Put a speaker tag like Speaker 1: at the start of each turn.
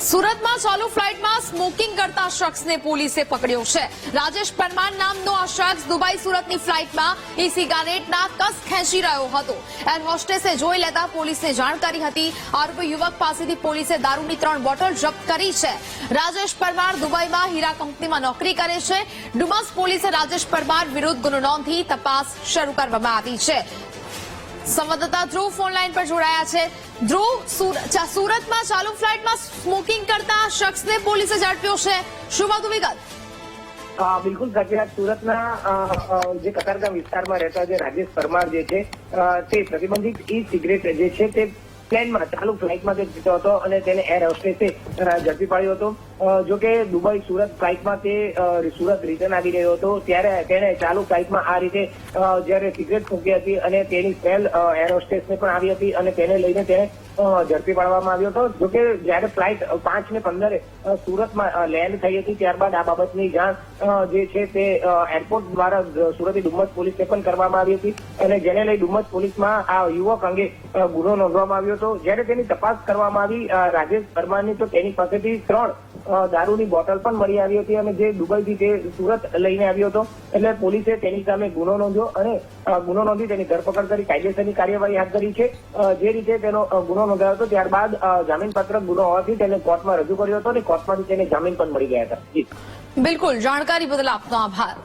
Speaker 1: સુરતમાં ચાલુ ફ્લાઇટમાં સ્મોકિંગ કરતા શખ્સને પોલીસે પકડ્યો છે। રાજેશ પરમાર નામનો આ શખ્સ દુબઈ સુરતની ફ્લાઇટમાં ઈ સિગારેટના કસ ખેંચી રહ્યો હતો। એર હોસ્ટેસે જોઈ લેતા પોલીસને જાણ કરી હતી। આરોપી યુવક પાસેથી પોલીસે દારૂની 3 બોટલ જપ્ત કરી છે। રાજેશ પરમાર દુબઈમાં હીરા કંપનીમાં નોકરી કરે છે। ડુમસ પોલીસે રાજેશ પરમાર વિરુદ્ધ ગુનો નોંધી તપાસ શરૂ કરવામાં આવી છે। સંવાદદાતા ધ્રુવ ફોન લાઈન પર જોડાયા છે। ધ્રુવ, સુરતમાં ચાલુ ફ્લાઇટમાં સ્મોકિંગ કરતા શખ્સને પોલીસે ઝડપ્યો છે, શું વધુ વિગત?
Speaker 2: બિલકુલ સાચી વાત। સુરતના જે કતારગામ વિસ્તારમાં રહેતા જે રાજેશ પરમાર જે છે તે પ્રતિબંધિત ઈ સિગરેટ જે છે તે પ્લેનમાં ચાલુ ફ્લાઇટમાં તે પીતો હતો અને તેને એર હોસ્ટેસે ઝડપી પાડ્યો હતો। જોકે દુબઈ સુરત ફ્લાઇટમાં તે સુરત રિટર્ન આવી રહ્યો હતો ત્યારે તેને ચાલુ ફ્લાઇટમાં આ રીતે જયારે સિગરેટ ફૂંકી હતી અને તેની સ્મેલ એર હોસ્ટેસને પણ આવી હતી અને તેને લઈને તેને ઝડપી પાડવામાં આવ્યો હતો। જોકે જયારે ફ્લાઇટ 5:15 સુરતમાં લેન્ડ થઈ હતી ત્યારબાદ આ બાબતની જાણ જે છે તે એરપોર્ટ દ્વારા સુરતની ડુમસ પોલીસને પણ કરવામાં આવી હતી અને જેને લઈ ડુમસ પોલીસમાં આ યુવક અંગે ગુનો નોંધવામાં આવ્યો હતો। જયારે તેની તપાસ કરવામાં આવી રાજેશ પરમારની તો તેની પાસેથી 3 દારૂની બોટલ પણ મળી આવી હતી અને જે દુબઈથી તે સુરત લઈને આવ્યો હતો એટલે પોલીસે તેની સામે ગુનો નોંધ્યો અને ગુનો નોંધી તેની ધરપકડ કરી કાયદેસરની કાર્યવાહી હાથ ધરી છે। જે રીતે તેનો ગુનો નોંધાયો હતો ત્યારબાદ જામીનપાત્ર ગુનો હોવાથી તેને કોર્ટમાં રજૂ કર્યો હતો અને કોર્ટમાંથી તેને જામીન પણ મળી ગયા હતા।
Speaker 1: બિલકુલ, જાણકારી બદલ આપનો આભાર।